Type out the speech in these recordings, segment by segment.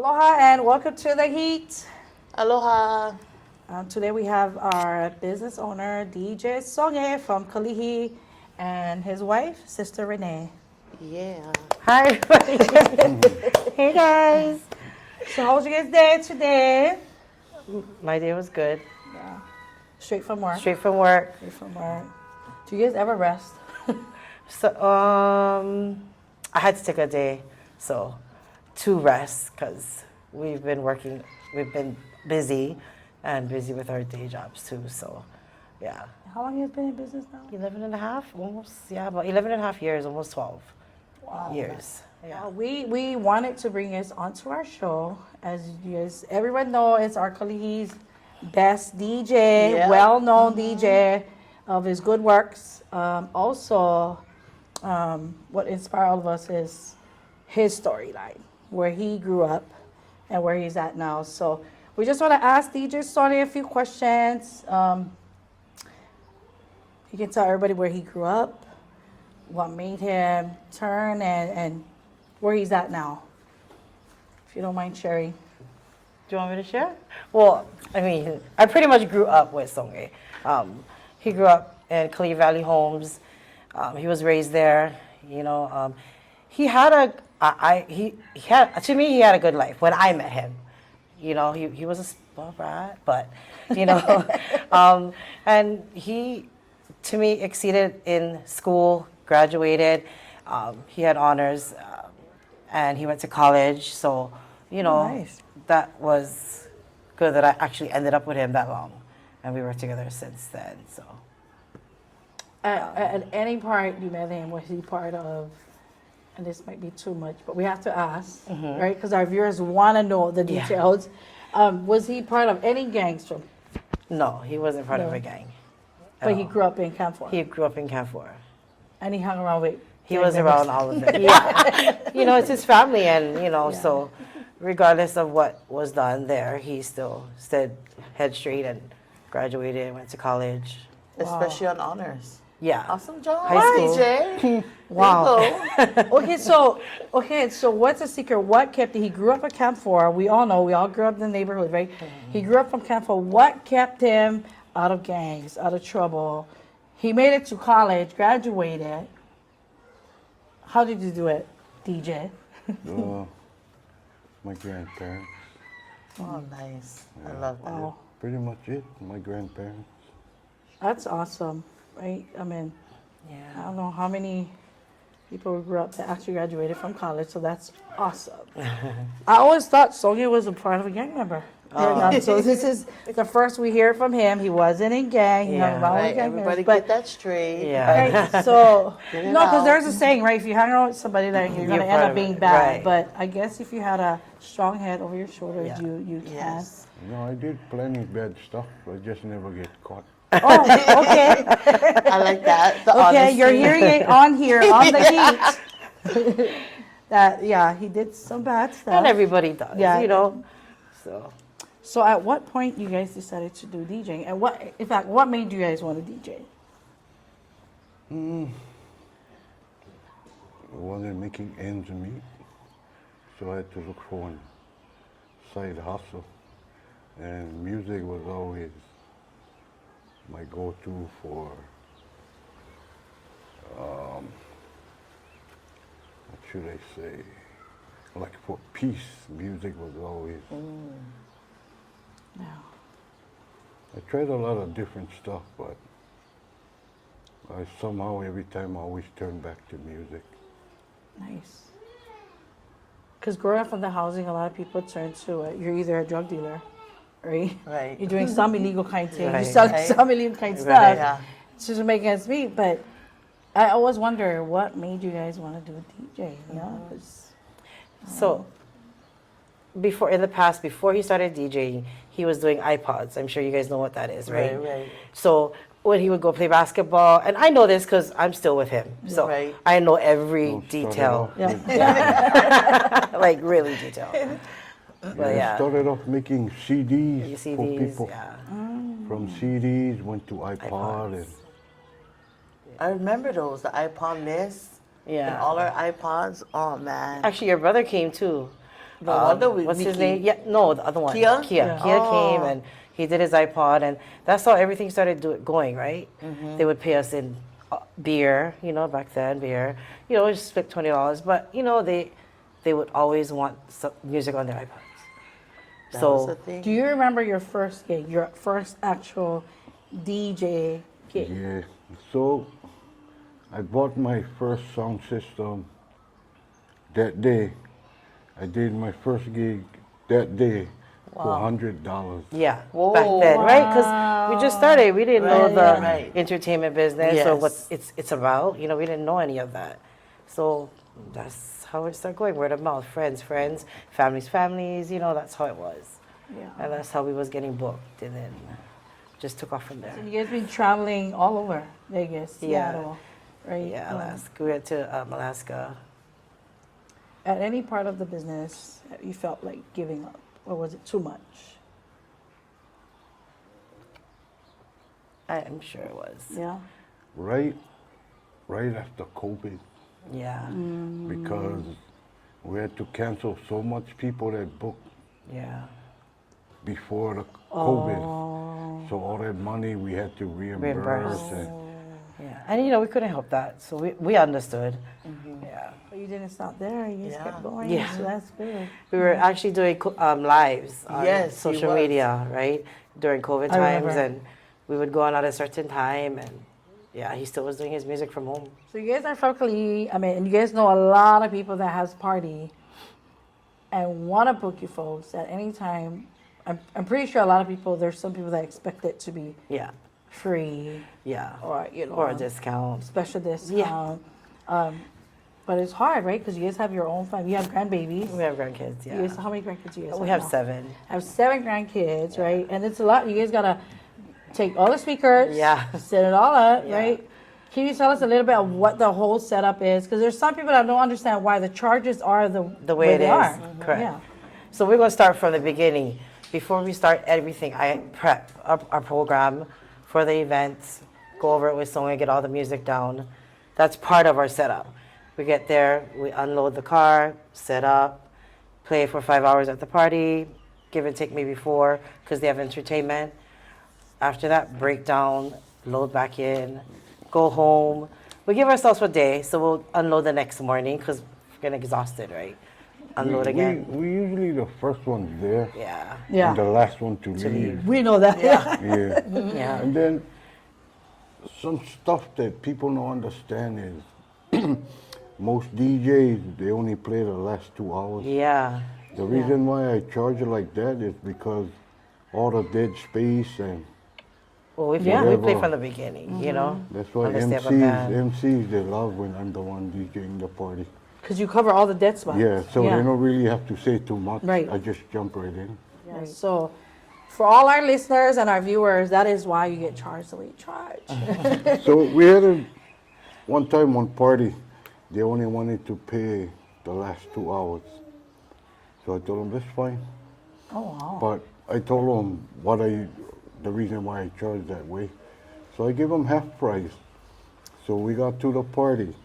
Aloha and welcome to the heat. Aloha. Today we have our business owner, DJ Songe from Kalihi, and his wife, Sister Renee. Yeah. Hi, everybody. Hey, guys. So how was your guys' day today? My day was good. Yeah. Straight from work. Straight from work. Straight from work. Do you guys ever rest? So, I had to take a day, to rest, because we've been busy and busy with our day jobs too. So, yeah. How long have you been in business now? 11 and a half, almost, yeah, about 11 and a half years, almost 12 years. Yeah. We wanted to bring us onto our show. As you guys, everyone know, it's our Kalihi's best DJ, Yep. well-known DJ of his good works. Also, what inspired all of us is his storyline, where he grew up and where he's at now. So we just want to ask DJ Songe a few questions. He can tell everybody where he grew up, what made him turn, and where he's at now. If you don't mind sharing. Do you want me to share? Well, I mean, I pretty much grew up with Songe. He grew up in Clay Valley Homes. He was raised there. You know, he had to me, he had a good life when I met him. You know, he was a spoiled brat, but, you know, and he, to me, exceeded in school, graduated. He had honors, and he went to college. So, you know, Nice. that was good that I actually ended up with him that long. And we were together since then, so. At any part you met him, was he part of, and this might be too much, but we have to ask, right? Because our viewers want to know the Yeah. details. Was he part of any gangster? No, he wasn't part of No. a gang. But he grew up in Camphor. He grew up in Camphor. And he hung around with. He gang was members. around all of it. Yeah. You know, it's his family, and, you know, Yeah. so regardless of what was done there, he still stood head straight and graduated, went to college. Especially on honors. Yeah. Awesome job, High school. DJ. Wow. There you go. Okay, so what's the secret? What kept he grew up at Camphor. We all know, we all grew up in the neighborhood, right? He grew up from Camphor. What kept him out of gangs, out of trouble? He made it to college, graduated. How did you do it, DJ? My grandparents. Oh, nice. I love that. Wow, Pretty much it. My grandparents. that's awesome, right? I mean, I Yeah. don't know how many people grew up that actually graduated from college, so that's awesome. I always thought Songe was a part of a gang member. So this is the first we hear from him. He wasn't in gang. He hung Yeah. around with Right, gang everybody members. get that straight. Yeah. Right, so, Get it no, because out. there's a saying, right? If you hang around with somebody, like, you're going to You're end part up of being it, bad. right. But I guess if you had a strong head over your shoulders, Yeah. you can. Yes. No, I did plenty bad stuff. I just never get caught. Oh, okay. I like that. The Okay, honesty. you're hearing it on here, on the heat. That, yeah, he did some bad stuff. Not everybody does, Yeah. you know. So, So at what point you guys decided to do DJing? And what, in fact, what made you guys want to DJ? I wasn't making ends meet, so I had to look for one side hustle. And music was always my go-to for, what should I say, like for peace. Music was always, No. I tried a lot of different stuff, but I somehow every time I always turn back to music. Nice. Because growing up in the housing, a lot of people turn to it. You're either a drug dealer, right? Right. You're doing some illegal kind of thing. Right. You're selling Right. some illegal kind of Right. stuff. Yeah. To make ends meet. But I always wonder what made you guys want to do DJ. You know? 'Cause- so before he started DJing, he was doing iPods. I'm sure you guys know what that is, right? Right. So when he would go play basketball, and I know this because I'm still with him, so Right. I know every Don't start it detail, off Yeah. with- like really detailed. But I yeah, started off making CDs, for CDs, people. yeah. From CDs, went to iPod, iPods. and I remember those, the iPod Miss. And Yeah. all our iPods. Oh, man. Actually, your brother came too. No wonder with what's his Mickey. name? Yeah, no, the other one. Kia? Kia. Yeah. Kia Oh. came and he did his iPod, and that's how everything started going, right? Mm-hmm. They would pay us in beer, back then, beer. Just split $20, but they would always want some music on their iPods. That So was the thing. Do you remember your first gig, your first actual DJ gig? Yeah. So I bought my first sound system that day. I did my first gig that day for $100. yeah, Whoa. back then, right? Because we just started. We didn't know Right, the right. entertainment business or what Yes. it's about. We didn't know any of that. So that's how it started going, word of mouth, friends, families. That's how it was. Yeah. And that's how we was getting booked, and then just took off from there. You guys been traveling all over Vegas, Yeah. Seattle, right? Yeah, Alaska. We went to Alaska. At any part of the business, you felt like giving up, or was it too much? I'm sure it was. Yeah. Right after COVID, Yeah. because we had to cancel so much people that booked Yeah. before the COVID. So all that money we had to reimburse. And Yeah. And we couldn't help that. So we understood. Yeah. But you didn't stop there. You just Yeah. kept going. Yeah. So that's good. We were actually doing lives on Yes, he social was. media, right? During COVID I times, remember. and we would go on at a certain time, and yeah, he still was doing his music from home. So you guys are from Cali. And you guys know a lot of people that has party and want to book you folks at any time. I'm pretty sure a lot of people, there's some people that expect it to be Yeah. free Yeah. or, Or a discount. special discount. But it's hard, right? Because you guys have your own family. You have grandbabies. We have grandkids, You yeah. guys, how many grandkids do you guys We have now? 7. I have 7 grandkids, right? And it's a lot. You guys gotta take all the speakers, Yeah. set it all up, Yeah. right? Can you tell us a little bit of what the whole setup is? Because there's some people that don't understand why the charges are the way it they is. are. Correct. Yeah. So we're going to start from the beginning. Before we start everything, I prep our program for the events, go over it with someone, get all the music down. That's part of our setup. We get there, we unload the car, set up, play for 5 hours at the party, give and take maybe 4 because they have entertainment. After that, break down, load back in, go home. We give ourselves a day, so we'll unload the next morning because we're getting exhausted, right? Unload again. we usually the first ones there Yeah. Yeah. and the last one to leave. We know that. Yeah. Yeah. Yeah. And then some stuff that people don't understand is most DJs, they only play the last 2 hours. Yeah. The reason why I charge it like that is because all the dead space, and Well, we Yeah. play from the beginning, that's why Understand what band. MCs, they love when I'm the one DJing the party. Because you cover all the dead spots. Yeah, so they don't really have to say too much. Right. I just jump right in. Yeah, so for all our listeners and our viewers, that is why you get charged the way you charge. So we had one time one party, they only wanted to pay the last 2 hours. So I told them, that's fine. Oh, wow. But I told them the reason why I charge that way. So I give them half price. So we got to the party.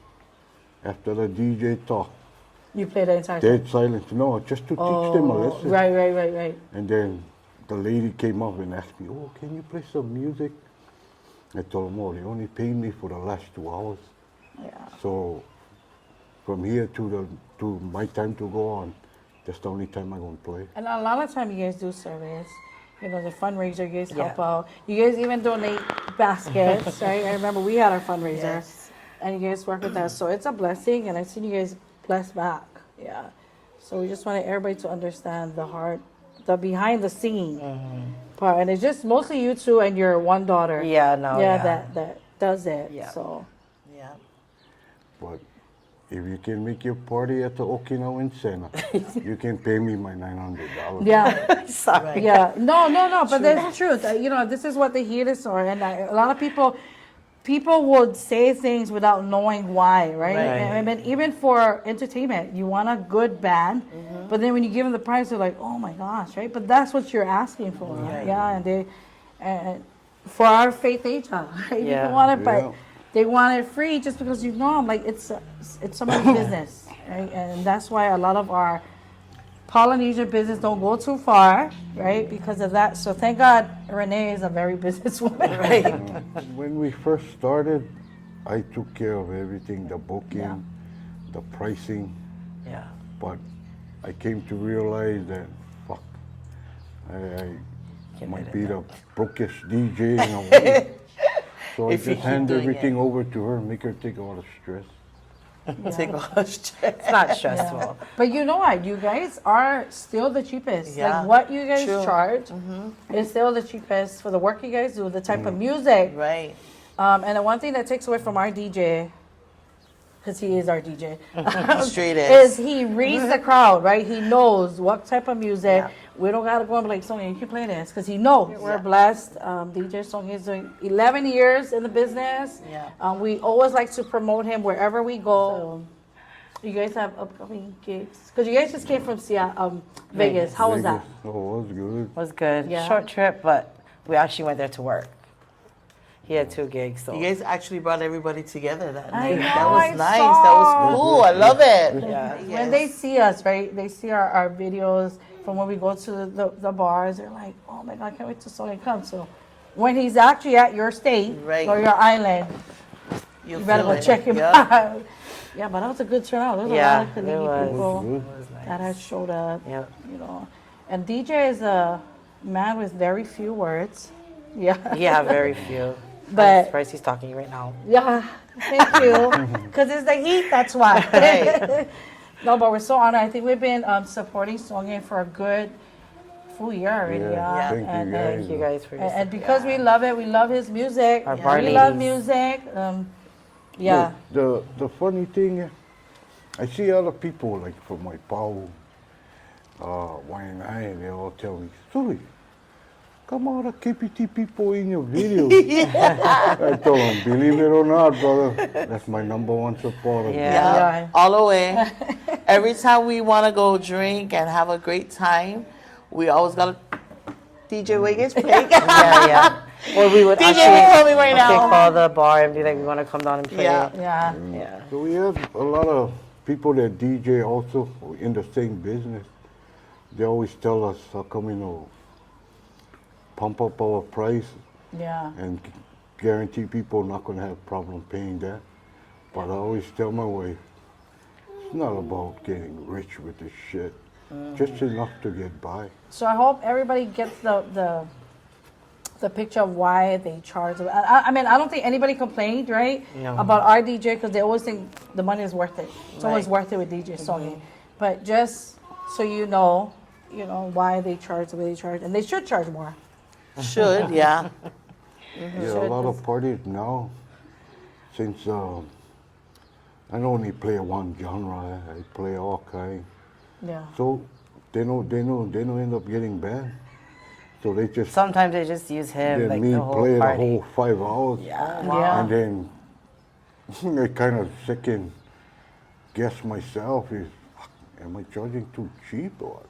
After the DJ talked, You play the entire time. dead silence. No, just to teach them a lesson. Right. And then the lady came up and asked me, oh, can you play some music? I told them, oh, they only paid me for the last 2 hours. Yeah. So from here to my time to go on, that's the only time I'm going to play. And a lot of time you guys do service. The fundraiser, you guys help Yeah. out. You guys even donate baskets, right? I remember we had our fundraiser. Yes. And you guys work with us. So it's a blessing, and I've seen you guys bless back. Yeah. So we just wanted everybody to understand the behind the scene part. And it's just mostly you two and your one daughter. Yeah, no, yeah. That does it. Yeah. So Yeah. But if you can make your party at the Okinawan Center, you can pay me my $900. yeah. Sorry. Yeah, no, but that's the truth. This is what the heat is for, and a lot of people would say things without knowing why, right? Right. I mean, even for entertainment, you want a good band, but then when you give them the price, they're like, "Oh my gosh," right? But that's what you're asking for, yeah. And for our faith age, right? Yeah. People want it, but Yeah. they want it free just because it's somebody's business, right? And that's why a lot of our Polynesian business don't go too far, right? Because of that. So thank God Renee is a very businesswoman. Right. When we first started, I took care of everything, the booking, the pricing, Yeah. but I came to realize that, fuck, I might be the brokest DJ in a way. So I If you just keep hand doing everything over to her, make her take all the stress. Take all stress. It's not stressful. But you know what? You guys are still the cheapest. Yeah, Like what you guys true. charge is still the cheapest for the work you guys do, the type of music. Right. And the one thing that takes away from our DJ, because he is our DJ, Straight is is. he reads the crowd, right? He knows what type of music. Yeah. We don't gotta go and be like, Songe, you can play this, because he knows. We're blessed. DJ Songe is doing 11 years in the business. Yeah. We always like to promote him wherever we go. You guys have upcoming gigs? Because you guys just came from Vegas. How was that? Vegas. Oh, it was good. It was good. Yeah. Short trip, but we actually went there to work. He had 2 gigs, so You guys actually brought everybody together that I night. know, That was I nice. saw. That was cool. I love it. yeah. When they see us, right? They see our videos from when we go to the bars. They're like, oh my God, I can't wait till Songe comes. So when he's actually at your state Right. or your island, You you better feel go it. check him Yeah. out. Yeah, but that was a good turnout. There was Yeah, a lot of it Canadian was. people Good. It was nice. that had showed up. Yeah. You know, and DJ is a man with very few words. Yeah. Yeah, very few. But- I'm surprised he's talking right now. Yeah, thank you. Because it's the heat, that's why. No, but we're so honored. I think we've been supporting Songe for a good full year already. Yeah, thank you And, guys. Thank you guys for your and because we love it, we love his music. Our bar We love ladies. music. Yeah. The funny thing, I see other people like from my pau, Y&I, they all tell me, Sully, come on, the KPT people in your video. I told them, believe it or not, brother, that's my #1 supporter. Yeah. Yeah, all the way. Every time we want to go drink and have a great time, we always got to DJ Wiggins play. Yeah, yeah. Or we would DJ, actually call me right now. call the bar and be like, we want to come down and play. Yeah. Yeah. Yeah. So we have a lot of people that DJ also in the same business. They always tell us how come, pump up our price Yeah. and guarantee people not going to have problem paying that. But I always tell my wife, it's not about getting rich with this shit. Just enough to get by. So I hope everybody gets the picture of why they charge. I mean, I don't think anybody complained, right, No. about our DJ because they always think the money is worth it. It's always worth it with DJ Songe. But just so you know why they charge the way they charge, and they should charge more. Should, yeah. Yeah, a lot of parties now, since I don't only play one genre, I play all kinds. Yeah. So they don't end up getting banned. So they just Sometimes they just use him let like me the whole play party. the whole 5 hours. Yeah. Yeah. And then I kind of second guess myself is, "Fuck, am I charging too cheap or?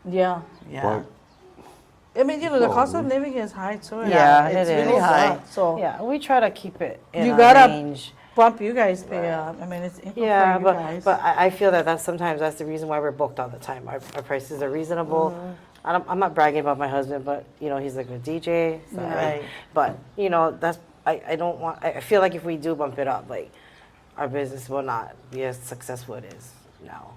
Yeah. Yeah. But I mean, the cost of living is high too. Yeah, it's it really is. high. So Yeah, we try to keep it in You a gotta- range. bump you guys pay up. I mean, it's income Yeah, for you but guys. I feel that's sometimes that's the reason why we're booked all the time. Our prices are reasonable. I'm not bragging about my husband, but he's a good DJ. So Right. But that's I don't want. I feel like if we do bump it up, like our business will not be as successful it is now.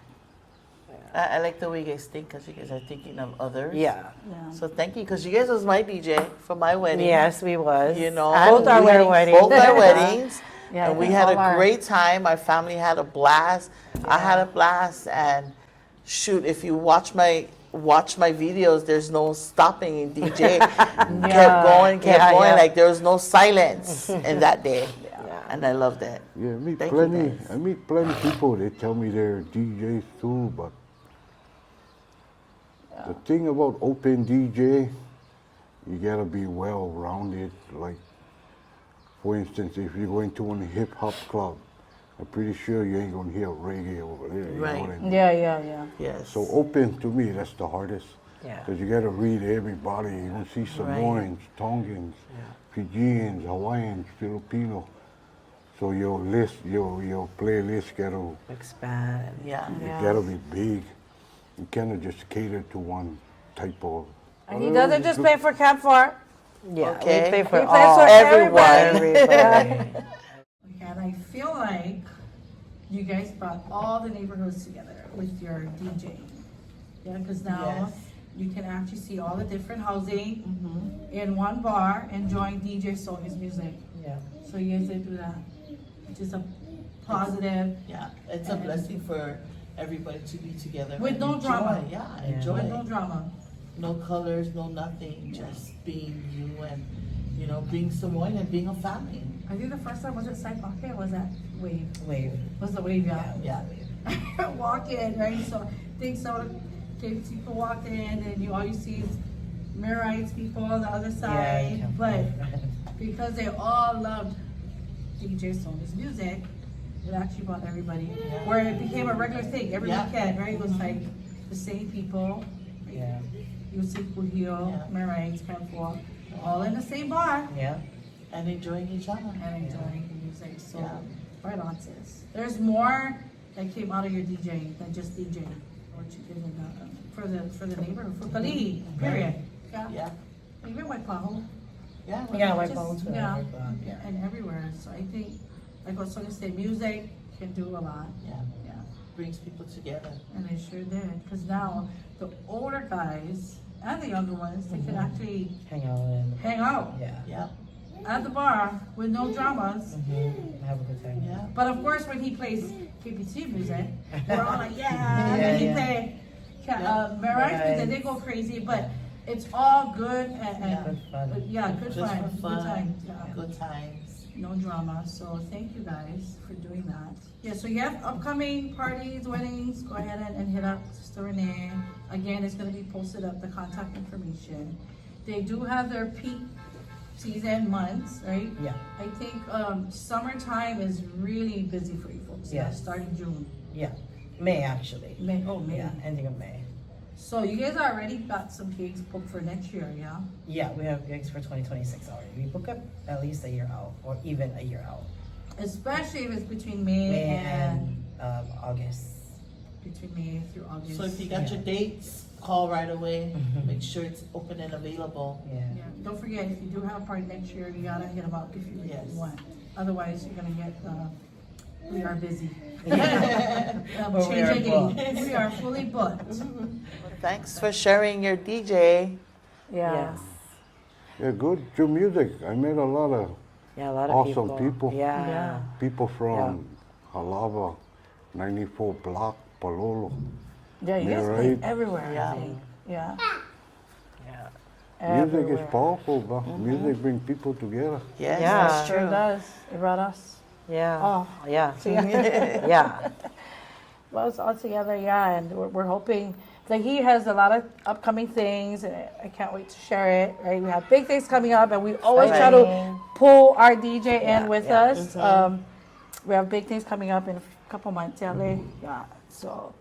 I like the way you guys think because you guys are thinking of others. Yeah. So thank you because you guys was my DJ for my wedding. Yes, we was. You know, And Both our we weddings. were weddings. Both our weddings. Yeah, and we I had think a all our- great time. My family had a blast. I had a blast. And shoot, if you watch my videos, there's no stopping in DJ. Kept going. Yeah. Like there was no silence in that day. And I loved it. yeah, Thank you, guys. I meet plenty people. They tell me they're DJs too, but the thing about open DJ, you gotta be well rounded. Like, for instance, if you're going to a hip hop club, I'm pretty sure you ain't gonna hear reggae over there. You Right. know what I mean? yeah. Yes. So open to me, that's the hardest. Yeah. Because you gotta read everybody. You don't see Samoans, Tongans, Fijians, Hawaiians, Filipino. So your list, your playlist gotta Expand. yeah. it gotta be big. You cannot just cater to one type of. And he doesn't just play for Camp 4. Yeah, Okay. we play for He plays all for everyone. everybody. And I feel like you guys brought all the neighborhoods together with your DJing. Yeah, because now Yes. you can actually see all the different housing in one bar enjoying DJ Songe's music. Yeah. So you guys did do that, which is a positive. Yeah, it's a blessing for everybody to be together. With and no enjoy. drama. Yeah, Yeah. enjoy With it. no drama. No colors, no nothing, just being you and, you know, being Samoan and being a family. I think the first time was it Side Pocket or was that Wave? Wave. Was the Wave, yeah. Yeah. Walk in, right? So I think some of the people walked in and all you see is Mirrorites people on the other side. Yeah, But because they all loved DJ Songe's music, it actually brought everybody. Where it became a regular thing every Yeah. weekend, right? It was like the same people. Yeah. You see Cujillo, Yeah. Mirrorites, Camp 4, all in the same bar Yeah. And enjoying each other. and enjoying the music. So, Yeah. right on, sis. There's more that came out of your DJing than just DJing. What you did in for the neighborhood, for Kalihi, period. Yeah. Yeah. Even White Paho. Yeah. Yeah, White Just- Paho too. Yeah, White Paho, yeah. and everywhere. So I think, like what Sonia said, music can do a lot. Yeah. Yeah, Brings people together. and it sure did. Because now the older guys and the younger ones, they can actually Hang out and hang out yeah. Yeah. at the bar with no dramas. Have a good time. Yeah. But of course, when he plays KPT music, we're all like, yeah. And then he Yeah, play Mariah's Right. music, they go crazy. But it's all good Yeah. Good fun. good Just fun, for fun. good time. Yeah. Good times. No drama. So thank you guys for doing that. Yeah. So you have upcoming parties, weddings. Go ahead and hit up Sister Renee. Again, it's going to be posted up the contact information. They do have their peak season months, right? Yeah. I think summertime is really busy for you folks. Yeah, Yes. starting June. Yeah. May actually. May. Oh, May. Yeah. Ending of May. So you guys already got some gigs booked for next year, yeah? Yeah, we have gigs for 2026 already. We book up at least a year out, or even a year out. Especially if it's between May, May and and August. between May through August. So if you got your dates, call right away. Make sure it's open and available. Yeah. Yeah, don't forget, if you do have a party next year, you gotta hit them up if you Yes. want. Otherwise, you're gonna get, we are busy. Or we Change are your booked. date. We are fully booked. Thanks for sharing your DJ. Yes. Yeah, good. Your music. I met a lot of Yeah, a lot of Awesome people. people. Yeah. Yeah. people from Halava, 94 Block, Palolo. Yeah, you guys Yeah, play right. everywhere, I Yeah. think. Yeah. Yeah. Music is powerful, but music brings people together. Yes, Yeah. that's Sure true. does. It brought us. Yeah. Oh. Yeah. So, yeah. Yeah. Well, it's all together, yeah, and we're hoping that he has a lot of upcoming things, and I can't wait to share it. Right, we have big things coming up, and we always try to Exciting. pull our DJ in Yeah, with yeah. us. We have big things coming up in a couple months, LA. Yeah, so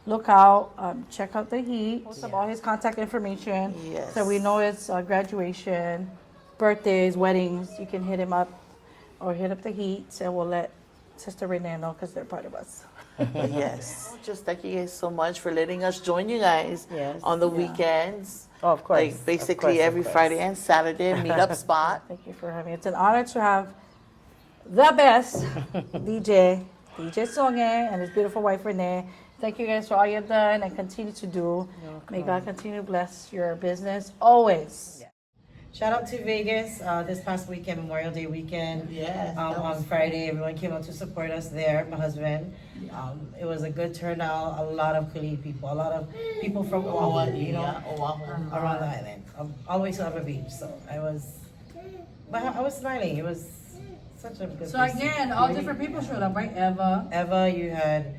look out, check out the Heat, post up all his contact information, Yes. so we know it's graduation, birthdays, weddings. You can hit him up or hit up the Heat, and we'll let Sister Renee know because they're part of us. Yes. Just thank you guys so much for letting us join you guys Yes. on the Yeah. weekends. Oh, of course. Like basically Of course, of every course. Friday and Saturday meetup spot. Thank you for having me. It's an honor to have the best DJ Songe, and his beautiful wife Renee. Thank you guys for all you've done and continue to do. May God continue to bless your business always. Shout out to Vegas this past weekend, Memorial Day weekend. Yes, that On was- Friday, everyone came out to support us there. My husband. It was a good turnout. A lot of Kali people. A lot of people from Oahu, you know, Yeah, Oahu. around the island, all the way to Upper Beach. So I was smiling. It was such a good. So place. again, all different people showed up, right? Eva. Eva, you had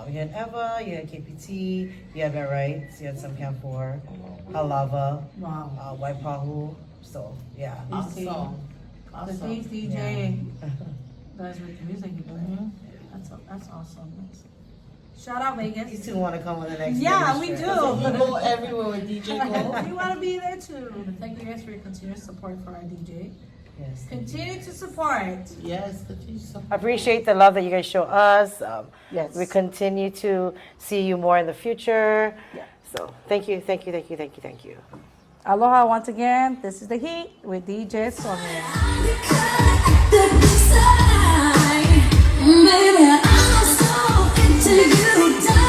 Eva, you had KPT, you had Rights, you had some Camp 4, Halava, Wow. White Pahu. So yeah. You see, Awesome. the Awesome. things DJ does with the music you play. That's awesome. Shout out You Vegas. two want to come on the next Yeah, Vegas we trip. do. We go everywhere with DJ Go. We want to be there too. Thank you guys for your continuous support for our DJ. Yes. Continue to support. Yes, continue to support. I appreciate the love that you guys show us. Yes. We continue to see you more in the future. Yeah. So thank you, thank you, thank you, thank you, thank you. Aloha once again. This is The Heat with DJ Songe. Baby, I'm so into you.